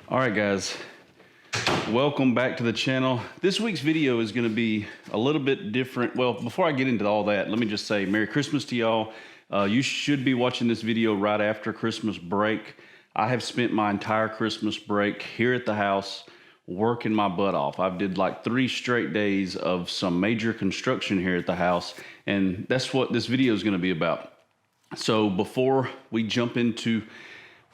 All right, guys, welcome back to the channel. This week's video is going to be a little bit different. Well, before I get into all that, let me just say Merry Christmas to y'all. You should be watching this video right after Christmas break. I have spent my entire Christmas break here at the house working my butt off. I've did like 3 straight days of some major construction here at the house, and that's what this video is going to be about. So before we jump into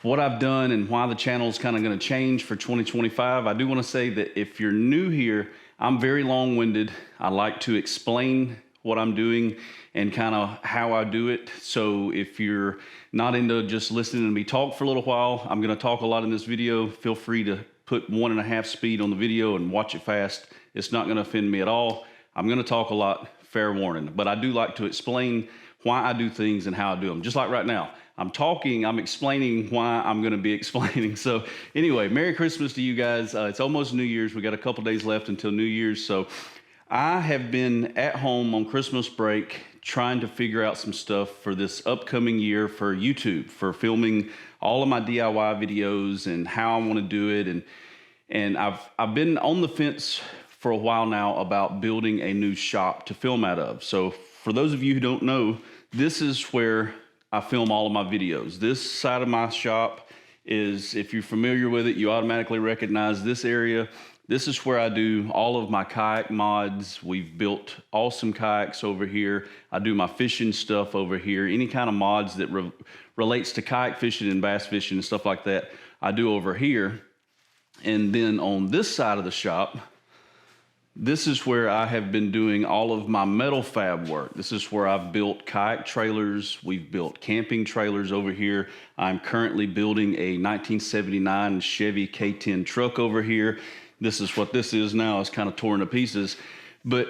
what I've done and why the channel is kind of going to change for 2025, I do want to say that if you're new here, I'm very long-winded. I like to explain what I'm doing and kind of how I do it. So if you're not into just listening to me talk for a little while, I'm going to talk a lot in this video. Feel free to put 1.5 speed on the video and watch it fast. It's not going to offend me at all. I'm going to talk a lot, fair warning, but I do like to explain why I do things and how I do them. Just like right now, I'm talking, I'm explaining why I'm going to be explaining. So anyway, Merry Christmas to you guys. It's almost New Year's. We got a couple days left until New Year's. So I have been at home on Christmas break trying to figure out some stuff for this upcoming year for YouTube, for filming all of my DIY videos and how I want to do it. And I've been on the fence for a while now about building a new shop to film out of. So for those of you who don't know, this is where I film all of my videos. This side of my shop is, if you're familiar with it, you automatically recognize this area. This is where I do all of my kayak mods. We've built awesome kayaks over here. I do my fishing stuff over here. Any kind of mods that relates to kayak fishing and bass fishing and stuff like that, I do over here. And then on this side of the shop, this is where I have been doing all of my metal fab work. This is where I've built kayak trailers. We've built camping trailers over here. I'm currently building a 1979 Chevy K10 truck over here. This is what this is now. It's kind of torn to pieces. But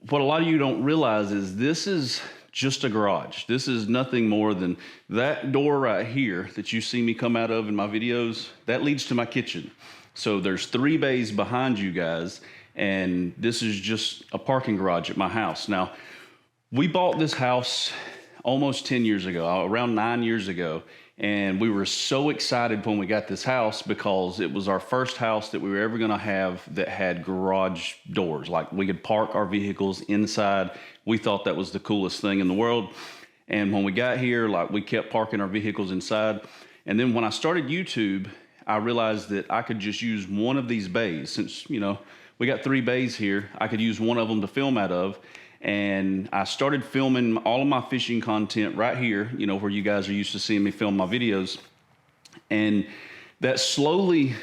what a lot of you don't realize is this is just a garage. This is nothing more than that door right here that you see me come out of in my videos. That leads to my kitchen. So there's 3 bays behind you guys, and this is just a parking garage at my house. Now, we bought this house almost 10 years ago, around 9 years ago, and we were so excited when we got this house because it was our first house that we were ever gonna have that had garage doors. Like, we could park our vehicles inside. We thought that was the coolest thing in the world. And when we got here, like, we kept parking our vehicles inside. And then when I started YouTube, I realized that I could just use one of these bays. Since, you know, we got 3 bays here, I could use one of them to film out of. And I started filming all of my fishing content right here, you know, where you guys are used to seeing me film my videos. And that slowly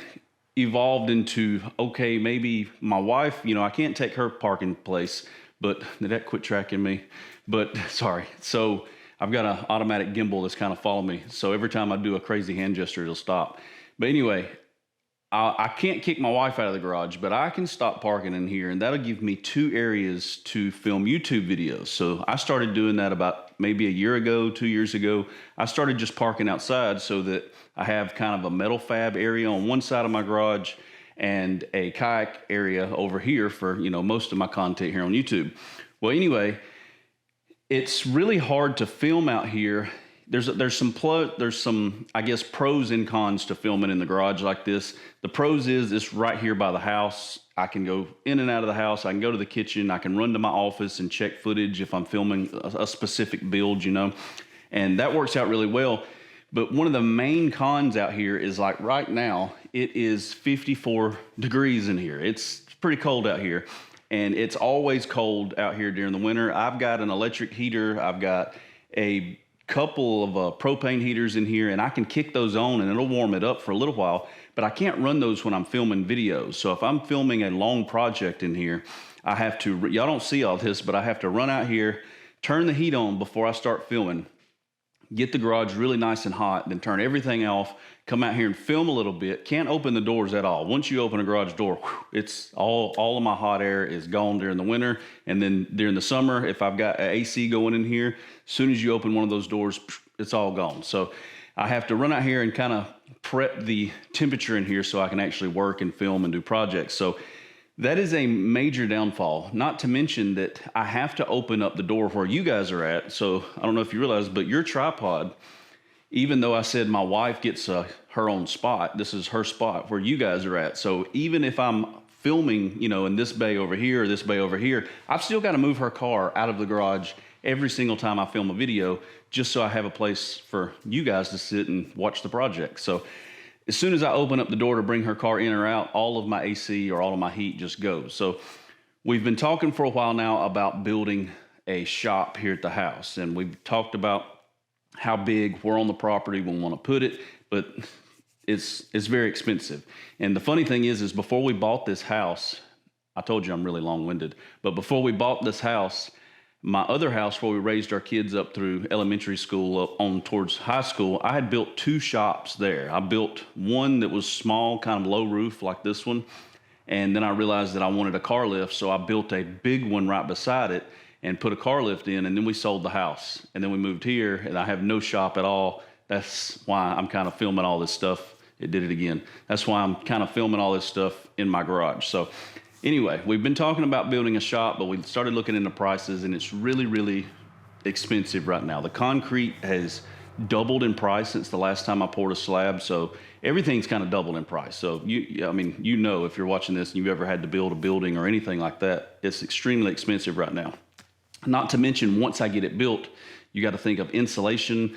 evolved into, okay, maybe my wife, you know, I can't take her parking place, but did that quit tracking me? But sorry. So I've got an automatic gimbal that's kind of following me. So every time I do a crazy hand gesture, it'll stop. But anyway, I can't kick my wife out of the garage, but I can stop parking in here, and that'll give me 2 areas to film YouTube videos. So I started doing that about maybe a year ago, 2 years ago. I started just parking outside so that I have kind of a metal fab area on one side of my garage and a kayak area over here for, you know, most of my content here on YouTube. Well, anyway, it's really hard to film out here. There's some I guess pros and cons to filming in the garage like this. The pros is it's right here by the house. I can go in and out of the house. I can go to the kitchen. I can run to my office and check footage if I'm filming a specific build, you know, and that works out really well. But one of the main cons out here is, like, right now, it is 54 degrees in here. It's pretty cold out here, and it's always cold out here during the winter. I've got an electric heater. I've got a couple of propane heaters in here, and I can kick those on and it'll warm it up for a little while, but I can't run those when I'm filming videos. So if I'm filming a long project in here, I have to, y'all don't see all this, but I have to run out here, turn the heat on before I start filming, get the garage really nice and hot, then turn everything off, come out here and film a little bit. Can't open the doors at all. Once you open a garage door, whew, it's all of my hot air is gone during the winter. And then during the summer, if I've got an AC going in here, as soon as you open one of those doors, it's all gone. So I have to run out here and kind of prep the temperature in here so I can actually work and film and do projects. So that is a major downfall. Not to mention that I have to open up the door where you guys are at. So I don't know if you realize, but your tripod even though I said my wife gets her own spot, this is her spot where you guys are at. So even if I'm filming, you know, in this bay over here or this bay over here, I've still got to move her car out of the garage every single time I film a video, just so I have a place for you guys to sit and watch the project. So as soon as I open up the door to bring her car in or out, all of my AC or all of my heat just goes. So we've been talking for a while now about building a shop here at the house, and we've talked about how big, where on the property we want to put it, but it's very expensive. And the funny thing is before we bought this house, I told you I'm really long-winded, but before we bought this house, my other house where we raised our kids up through elementary school up on towards high school, I had built 2 shops there. I built one that was small, kind of low roof like this one, and then I realized that I wanted a car lift, so I built a big one right beside it and put a car lift in, and then we sold the house. And then we moved here, and I have no shop at all. That's why I'm kind of filming all this stuff. It did it again. That's why I'm kind of filming all this stuff in my garage. So anyway, we've been talking about building a shop, but we started looking into prices, and it's really, really expensive right now. The concrete has doubled in price since the last time I poured a slab, so everything's kind of doubled in price. So I mean, you know, if you're watching this and you've ever had to build a building or anything like that, it's extremely expensive right now. Not to mention, once I get it built, you got to think of insulation,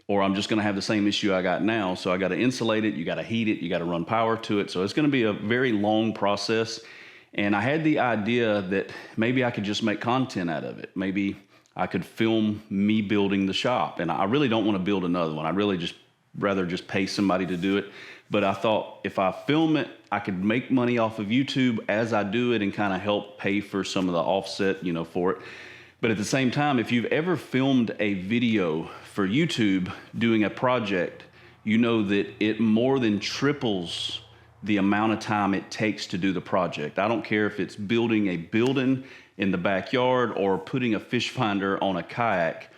or I'm just going to have the same issue I got now. So I got to insulate it, you got to heat it, you got to run power to it. So it's going to be a very long process. And I had the idea that maybe I could just make content out of it. Maybe I could film me building the shop. And I really don't want to build another one. I really rather just pay somebody to do it. But I thought if I film it, I could make money off of YouTube as I do it and kind of help pay for some of the offset, you know, for it. But at the same time, if you've ever filmed a video for YouTube doing a project, you know that it more than triples the amount of time it takes to do the project. I don't care if it's building a building in the backyard or putting a fish finder on a kayak.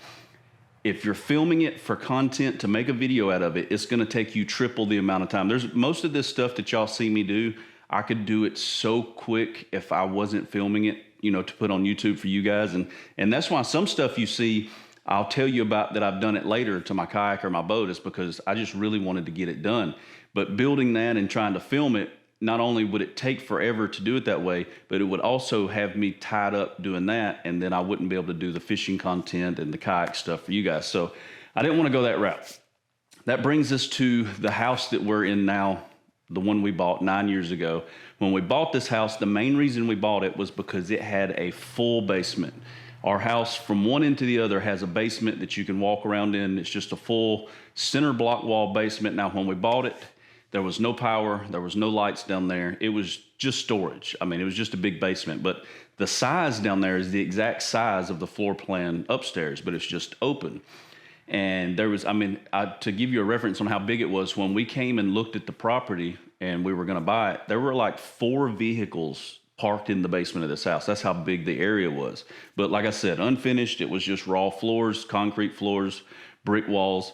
If you're filming it for content to make a video out of it, it's gonna take you triple the amount of time. There's most of this stuff that y'all see me do, I could do it so quick if I wasn't filming it, you know, to put on YouTube for you guys. And that's why some stuff you see, I'll tell you about that I've done it later to my kayak or my boat, is because I just really wanted to get it done. But building that and trying to film it, not only would it take forever to do it that way, but it would also have me tied up doing that, and then I wouldn't be able to do the fishing content and the kayak stuff for you guys. So I didn't want to go that route. That brings us to the house that we're in now, the one we bought 9 years ago. When we bought this house, the main reason we bought it was because it had a full basement. Our house from one end to the other has a basement that you can walk around in. It's just a full center block wall basement. Now, when we bought it, there was no power, there was no lights down there. It was just storage. I mean, it was just a big basement, but the size down there is the exact size of the floor plan upstairs, but it's just open. And there was, I mean, to give you a reference on how big it was, when we came and looked at the property and we were gonna buy it, there were like 4 vehicles parked in the basement of this house. That's how big the area was. But like I said, unfinished, it was just raw floors, concrete floors, brick walls.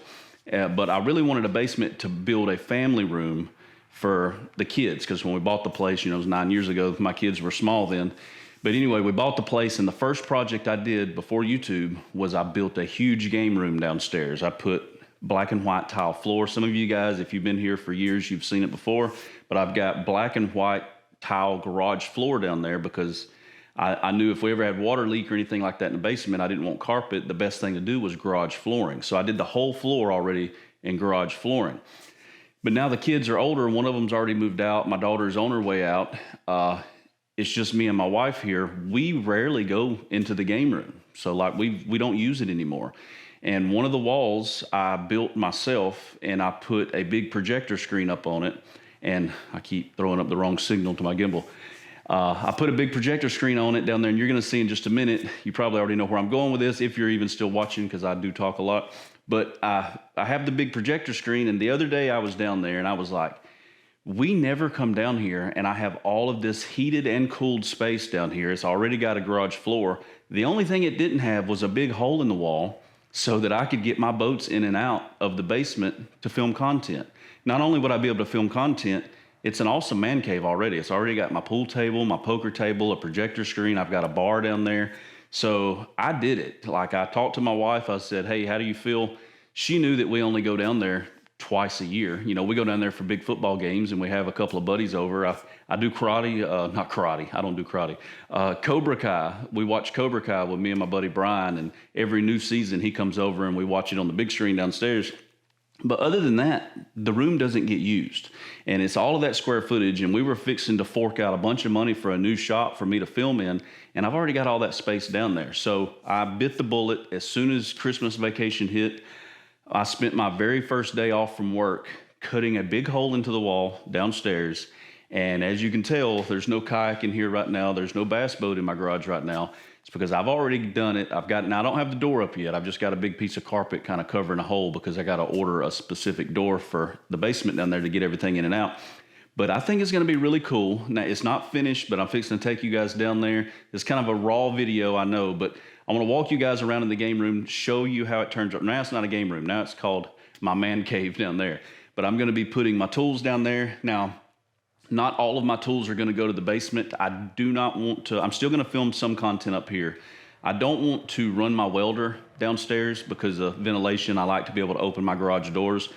But I really wanted a basement to build a family room for the kids, because when we bought the place, you know, it was 9 years ago, my kids were small then. But anyway, we bought the place, and the first project I did before YouTube was I built a huge game room downstairs. I put black and white tile floor. Some of you guys, if you've been here for years, you've seen it before, but I've got black and white tile garage floor down there because I knew if we ever had water leak or anything like that in the basement, I didn't want carpet. The best thing to do was garage flooring. So I did the whole floor already in garage flooring. But now the kids are older. One of them's already moved out. My daughter's on her way out. It's just me and my wife here. We rarely go into the game room. So like we don't use it anymore. And one of the walls I built myself, and I put a big projector screen up on it. And I keep throwing up the wrong signal to my gimbal. I put a big projector screen on it down there, and you're gonna see in just a minute, you probably already know where I'm going with this, if you're even still watching, because I do talk a lot. But I have the big projector screen, and the other day I was down there and I was like, we never come down here, and I have all of this heated and cooled space down here. It's already got a garage floor. The only thing it didn't have was a big hole in the wall so that I could get my boats in and out of the basement to film content. Not only would I be able to film content, it's an awesome man cave already. It's already got my pool table, my poker table, a projector screen. I've got a bar down there. So I did it. Like, I talked to my wife. I said, hey, how do you feel? she knew that we only go down there twice a year. You know, we go down there for big football games, and we have a couple of buddies over. I do karate, not karate, I don't do karate. Cobra Kai, we watch Cobra Kai with me and my buddy Brian, and every new season he comes over and we watch it on the big screen downstairs. But other than that, the room doesn't get used, and it's all of that square footage, and we were fixing to fork out a bunch of money for a new shop for me to film in, and I've already got all that space down there. So I bit the bullet. As soon as Christmas vacation hit, I spent my very first day off from work cutting a big hole into the wall downstairs. And as you can tell, there's no kayak in here right now. There's no bass boat in my garage right now. It's because I've already done it. Now I don't have the door up yet. I've just got a big piece of carpet kind of covering a hole because I got to order a specific door for the basement down there to get everything in and out. But I think it's going to be really cool. Now, it's not finished, but I'm fixing to take you guys down there. It's kind of a raw video, I know, but I want to walk you guys around in the game room, show you how it turns out. Now it's not a game room. Now it's called my man cave down there. But I'm going to be putting my tools down there. Now, not all of my tools are going to go to the basement. I do not want to. I'm still going to film some content up here. I don't want to run my welder downstairs because of ventilation. I like to be able to open my garage doors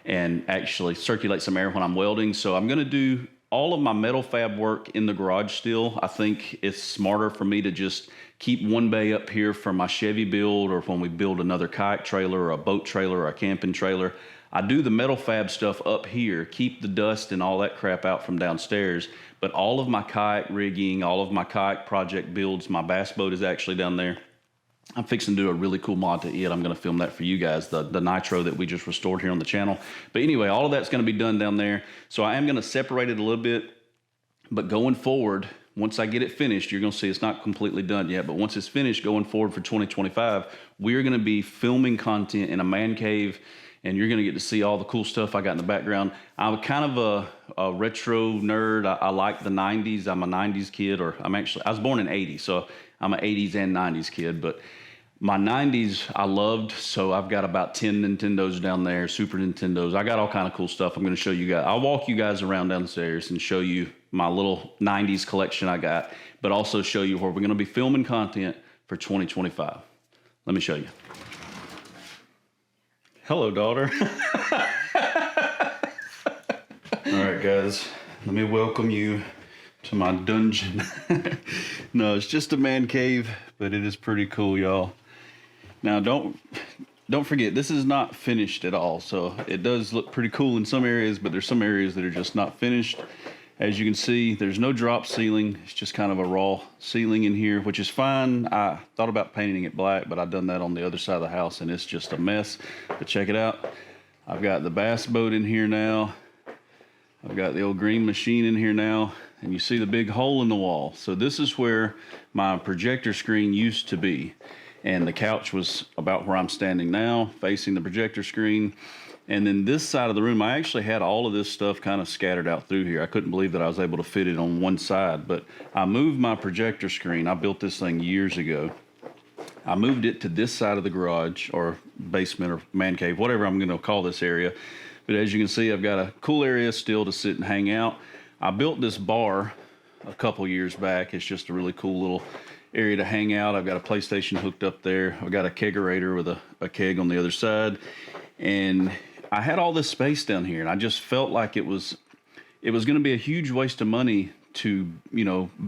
and actually circulate some air when I'm welding. So I'm going to do all of my metal fab work in the garage still. I think it's smarter for me to just keep one bay up here for my Chevy build, or when we build another kayak trailer or a boat trailer or a camping trailer. I do the metal fab stuff up here, keep the dust and all that crap out from downstairs, but all of my kayak rigging, all of my kayak project builds, my bass boat is actually down there. I'm fixing to do a really cool mod to it. I'm going to film that for you guys, the Nitro that we just restored here on the channel. But anyway, all of that's going to be done down there. So I am going to separate it a little bit, but going forward, once I get it finished, you're going to see it's not completely done yet, but once it's finished going forward for 2025, we're going to be filming content in a man cave, and you're going to get to see all the cool stuff I got in the background. I'm kind of a retro nerd. I like the 90s. I'm a 90s kid, I was born in 80, so I'm an 80s and 90s kid, but my 90s I loved, so I've got about 10 Nintendos down there, Super Nintendos. I got all kind of cool stuff I'm going to show you guys. I'll walk you guys around downstairs and show you my little 90s collection I got, but also show you where we're going to be filming content for 2025. Let me show you. Hello, daughter. All right, guys, let me welcome you to my dungeon. No, it's just a man cave, but it is pretty cool, y'all. Now, don't forget, this is not finished at all, so it does look pretty cool in some areas, but there's some areas that are just not finished. As you can see, there's no drop ceiling. It's just kind of a raw ceiling in here, which is fine. I thought about painting it black, but I've done that on the other side of the house, and it's just a mess. But check it out. I've got the bass boat in here now. I've got the old green machine in here now, and you see the big hole in the wall. So this is where my projector screen used to be, and the couch was about where I'm standing now, facing the projector screen. And then this side of the room, I actually had all of this stuff kind of scattered out through here. I couldn't believe that I was able to fit it on one side, but I moved my projector screen. I built this thing years ago. I moved it to this side of the garage, or basement, or man cave, whatever I'm going to call this area. But as you can see, I've got a cool area still to sit and hang out. I built this bar a couple years back. It's just a really cool little area to hang out. I've got a PlayStation hooked up there. I've got a kegerator with a keg on the other side. And I had all this space down here, and I just felt like it was going to be a huge waste of money to,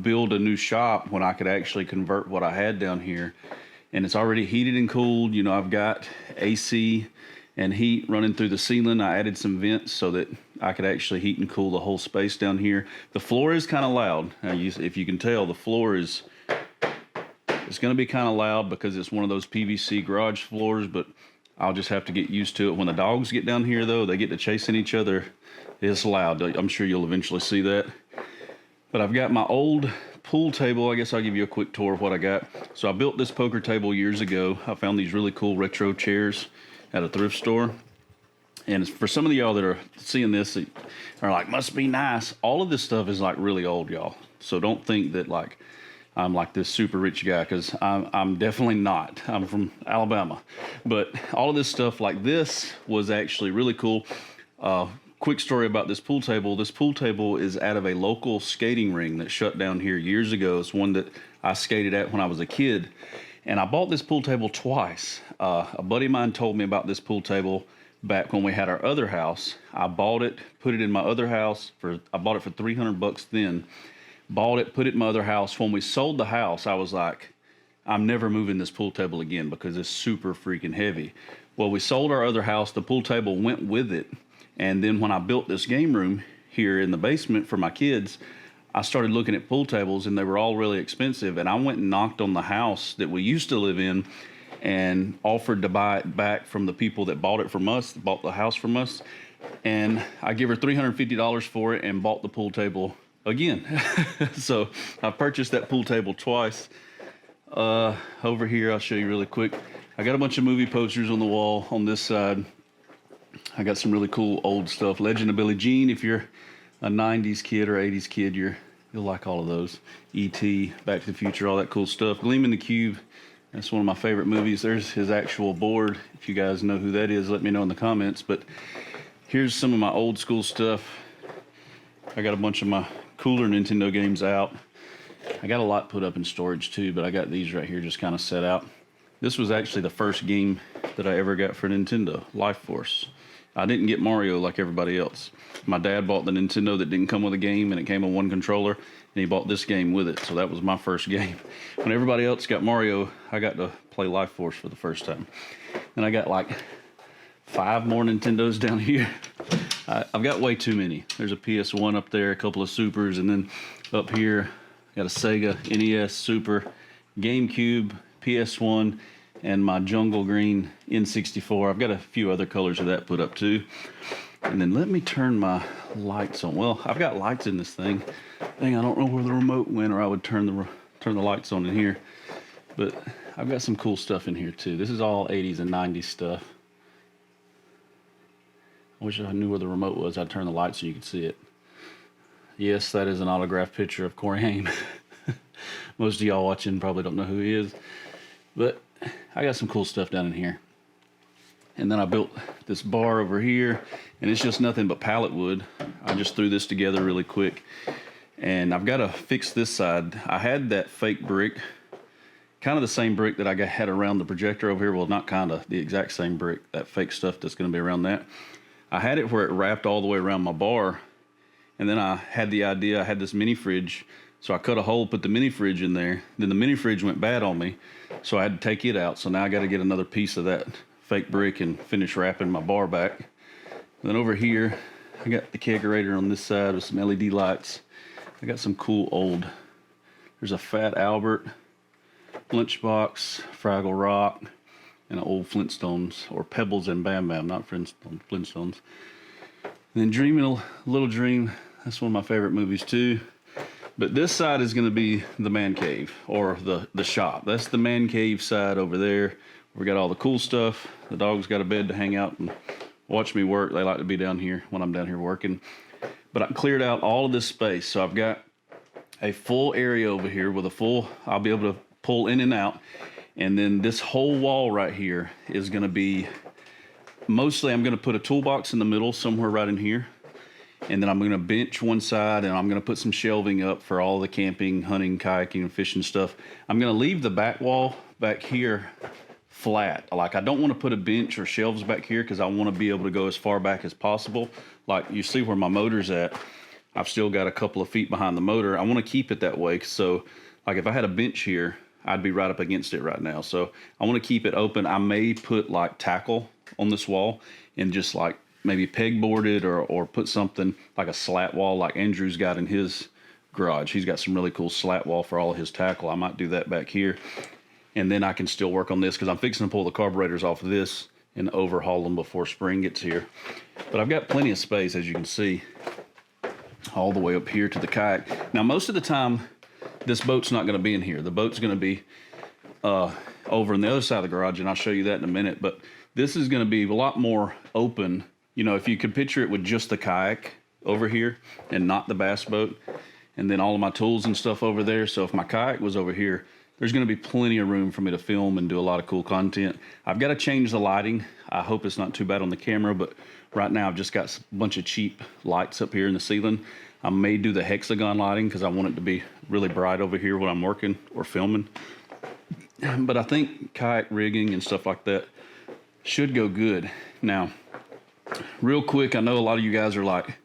build a new shop when I could actually convert what I had down here. And it's already heated and cooled. I've got AC and heat running through the ceiling. I added some vents so that I could actually heat and cool the whole space down here. The floor is kind of loud. Now, if you can tell, the floor it's going to be kind of loud because it's one of those PVC garage floors, but I'll just have to get used to it. When the dogs get down here, though, they get to chasing each other. It's loud. I'm sure you'll eventually see that. But I've got my old pool table. I guess I'll give you a quick tour of what I got. So I built this poker table years ago. I found these really cool retro chairs at a thrift store. And for some of y'all that are seeing this, are like, must be nice. All of this stuff is like really old, y'all. So don't think that like I'm like this super rich guy, because I'm definitely not. I'm from Alabama. But all of this stuff like this was actually really cool. Quick story about this pool table. This pool table is out of a local skating ring that shut down here years ago. It's one that I skated at when I was a kid. And I bought this pool table twice. A buddy of mine told me about this pool table back when we had our other house. I bought it, put it in my other house I bought it for $300 then. Bought it, put it in my other house. When we sold the house, I was like, I'm never moving this pool table again because it's super freaking heavy. Well, we sold our other house, the pool table went with it. And then when I built this game room here in the basement for my kids, I started looking at pool tables and they were all really expensive. And I went and knocked on the house that we used to live in and offered to buy it back from the people that bought it from us, bought the house from us. And I gave her $350 for it and bought the pool table again. So I purchased that pool table twice. Over here, I'll show you really quick. I got a bunch of movie posters on the wall on this side. I got some really cool old stuff. Legend of Billie Jean, if you're a 90s kid or 80s kid, you'll like all of those. E.T., Back to the Future, all that cool stuff. Gleaming the Cube, that's one of my favorite movies. There's his actual board. If you guys know who that is, let me know in the comments. But here's some of my old school stuff. I got a bunch of my cooler Nintendo games out. I got a lot put up in storage too, but I got these right here just kind of set out. This was actually the first game that I ever got for Nintendo, Life Force. I didn't get Mario like everybody else. My dad bought the Nintendo that didn't come with a game, and it came with one controller, and he bought this game with it, so that was my first game. When everybody else got Mario, I got to play Life Force for the first time. And I got like 5 more Nintendos down here. I've got way too many. There's a PS1 up there, a couple of Supers, and then up here, got a Sega, NES, Super, GameCube, PS1, and my Jungle Green N64. I've got a few other colors of that put up too. And then let me turn my lights on. Well, I've got lights in this thing. Dang, I don't know where the remote went, or I would turn the lights on in here. But I've got some cool stuff in here too. This is all 80s and 90s stuff. I wish I knew where the remote was. I'd turn the lights so you could see it. Yes, that is an autographed picture of Corey Haim. Most of y'all watching probably don't know who he is. But I got some cool stuff down in here. And then I built this bar over here, and it's just nothing but pallet wood. I just threw this together really quick. And I've got to fix this side. I had that fake brick, kind of the same brick that I had around the projector over here. Well, not kind of, the exact same brick, that fake stuff that's going to be around that. I had it where it wrapped all the way around my bar. And then I had the idea, I had this mini fridge. So I cut a hole, put the mini fridge in there. Then the mini fridge went bad on me, so I had to take it out. So now I got to get another piece of that fake brick and finish wrapping my bar back. And then over here, I got the kegerator on this side with some LED lights. I got some cool old, there's a Fat Albert, Lunchbox, Fraggle Rock, and an old Flintstones, or Pebbles and Bam Bam, not Flintstones. And then Dreaming a Little Dream, that's one of my favorite movies too. But this side is going to be the man cave, or the shop. That's the man cave side over there. We got all the cool stuff. The dog's got a bed to hang out and watch me work. They like to be down here when I'm down here working. But I cleared out all of this space. So I've got a full area over here with I'll be able to pull in and out. And then this whole wall right here is going to be, mostly I'm going to put a toolbox in the middle somewhere right in here. And then I'm going to bench one side, and I'm going to put some shelving up for all the camping, hunting, kayaking, and fishing stuff. I'm going to leave the back wall back here flat. Like, I don't want to put a bench or shelves back here because I want to be able to go as far back as possible. Like, you see where my motor's at. I've still got a couple of feet behind the motor. I want to keep it that way. So, like, if I had a bench here, I'd be right up against it right now. So, I want to keep it open. I may put, like, tackle on this wall and just, like, maybe pegboard it or put something like a slat wall like Andrew's got in his garage. He's got some really cool slat wall for all of his tackle. I might do that back here. And then I can still work on this because I'm fixing to pull the carburetors off of this and overhaul them before spring gets here. But I've got plenty of space, as you can see, all the way up here to the kayak. Now, most of the time, this boat's not going to be in here. The boat's going to be over on the other side of the garage, and I'll show you that in a minute. But this is going to be a lot more open. You know, if you could picture it with just the kayak over here and not the bass boat, and then all of my tools and stuff over there. So if my kayak was over here, there's going to be plenty of room for me to film and do a lot of cool content. I've got to change the lighting. I hope it's not too bad on the camera, but right now I've just got a bunch of cheap lights up here in the ceiling. I may do the hexagon lighting because I want it to be really bright over here when I'm working or filming. But I think kayak rigging and stuff like that should go good. Now, real quick, I know a lot of you guys are like,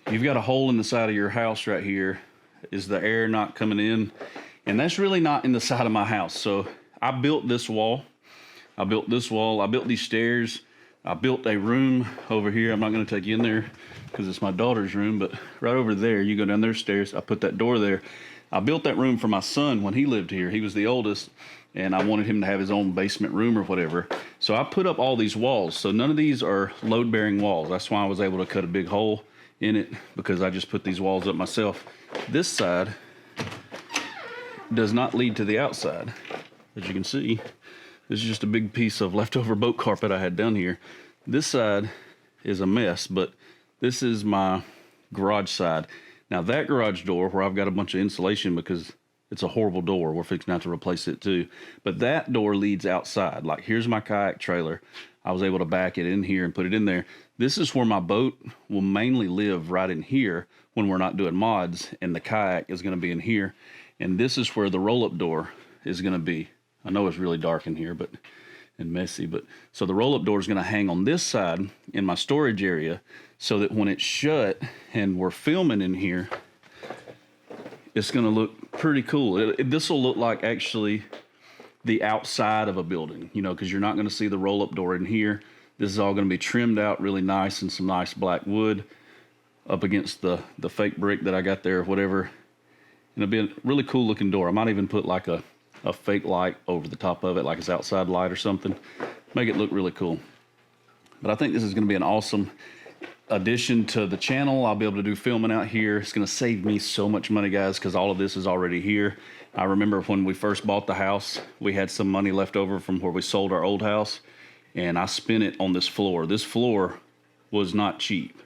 you've got a hole in the side of your house right here. Is the air not coming in? And that's really not in the side of my house. So I built this wall. I built this wall. I built these stairs. I built a room over here. I'm not going to take you in there because it's my daughter's room, but right over there, you go down their stairs. I put that door there. I built that room for my son when he lived here. He was the oldest, and I wanted him to have his own basement room or whatever. So I put up all these walls. So none of these are load-bearing walls. That's why I was able to cut a big hole in it, because I just put these walls up myself. This side does not lead to the outside. As you can see, this is just a big piece of leftover boat carpet I had down here. This side is a mess, but this is my garage side. Now that garage door, where I've got a bunch of insulation because it's a horrible door, we're fixing to have to replace it too. But that door leads outside. Like, here's my kayak trailer. I was able to back it in here and put it in there. This is where my boat will mainly live, right in here when we're not doing mods, and the kayak is going to be in here. And this is where the roll-up door is going to be. I know it's really dark in here and messy, but so the roll-up door is going to hang on this side in my storage area, so that when it's shut and we're filming in here, it's going to look pretty cool. This will look like actually the outside of a building, you know, because you're not going to see the roll-up door in here. This is all going to be trimmed out really nice and some nice black wood up against the fake brick that I got there or whatever. And it'll be a really cool looking door. I might even put like a fake light over the top of it, like it's outside light or something. Make it look really cool. But I think this is going to be an awesome addition to the channel. I'll be able to do filming out here. It's going to save me so much money, guys, because all of this is already here. I remember when we first bought the house, we had some money left over from where we sold our old house, and I spent it on this floor. This floor was not cheap,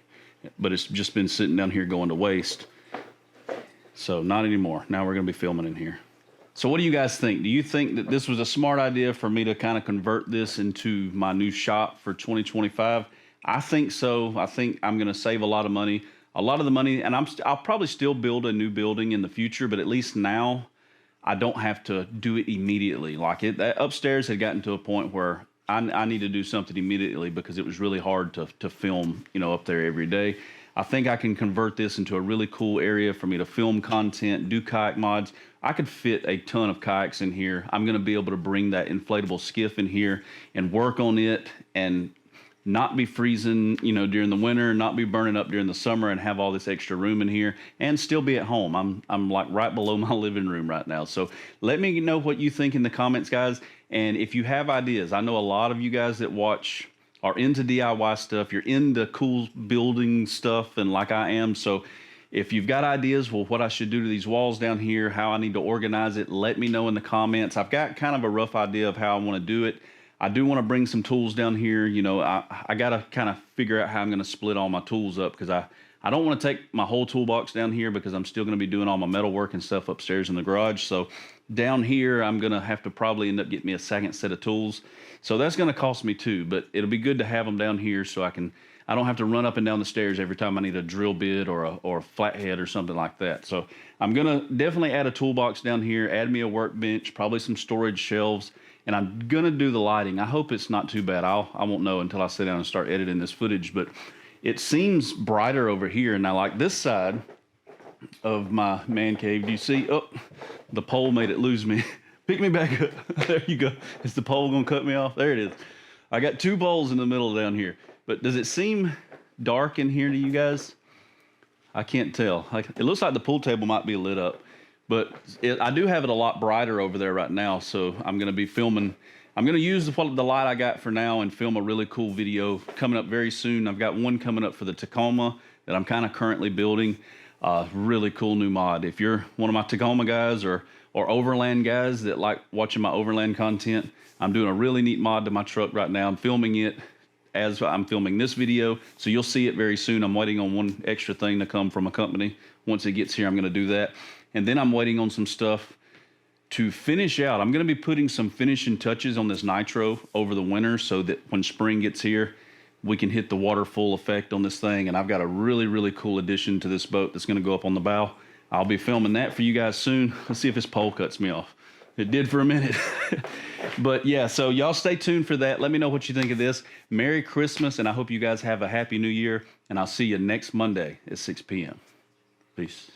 but it's just been sitting down here going to waste. So not anymore. Now we're going to be filming in here. So what do you guys think? Do you think that this was a smart idea for me to kind of convert this into my new shop for 2025? I think so. I think I'm going to save a lot of money. A lot of the money, and I'll probably still build a new building in the future, but at least now I don't have to do it immediately. Like that upstairs had gotten to a point where I need to do something immediately because it was really hard to film, you know, up there every day. I think I can convert this into a really cool area for me to film content, do kayak mods. I could fit a ton of kayaks in here. I'm going to be able to bring that inflatable skiff in here and work on it and not be freezing, you know, during the winter, not be burning up during the summer, and have all this extra room in here and still be at home. I'm like right below my living room right now. So let me know what you think in the comments, guys. And if you have ideas, I know a lot of you guys that watch are into DIY stuff. You're into cool building stuff, and like I am. So if you've got ideas, well, what I should do to these walls down here, how I need to organize it, let me know in the comments. I've got kind of a rough idea of how I want to do it. I do want to bring some tools down here. You know, I got to kind of figure out how I'm going to split all my tools up, because I don't want to take my whole toolbox down here, because I'm still going to be doing all my metal work and stuff upstairs in the garage. So down here, I'm going to have to probably end up getting me a second set of tools. So that's going to cost me too, but it'll be good to have them down here so I don't have to run up and down the stairs every time I need a drill bit or a flathead or something like that. So I'm going to definitely add a toolbox down here, add me a workbench, probably some storage shelves, and I'm going to do the lighting. I hope it's not too bad. I won't know until I sit down and start editing this footage, but it seems brighter over here. Now, like this side of my man cave, do you see? Oh, the pole made it lose me. Pick me back up. There you go. Is the pole going to cut me off? There it is. I got two poles in the middle down here. But does it seem dark in here to you guys? I can't tell. It looks like the pool table might be lit up. But I do have it a lot brighter over there right now. So I'm going to be filming. I'm going to use the light I got for now and film a really cool video coming up very soon. I've got one coming up for the Tacoma that I'm kind of currently building. Really cool new mod. If you're one of my Tacoma guys or overland guys that like watching my overland content, I'm doing a really neat mod to my truck right now. I'm filming it as I'm filming this video, so you'll see it very soon. I'm waiting on one extra thing to come from a company. Once it gets here, I'm going to do that. And then I'm waiting on some stuff to finish out. I'm going to be putting some finishing touches on this nitro over the winter so that when spring gets here, we can hit the water full effect on this thing. And I've got a really, really cool addition to this boat that's going to go up on the bow. I'll be filming that for you guys soon. Let's see if this pole cuts me off. It did for a minute. But yeah, so y'all stay tuned for that. Let me know what you think of this. Merry Christmas, and I hope you guys have a Happy New Year, and I'll see you next Monday at 6 p.m. Peace.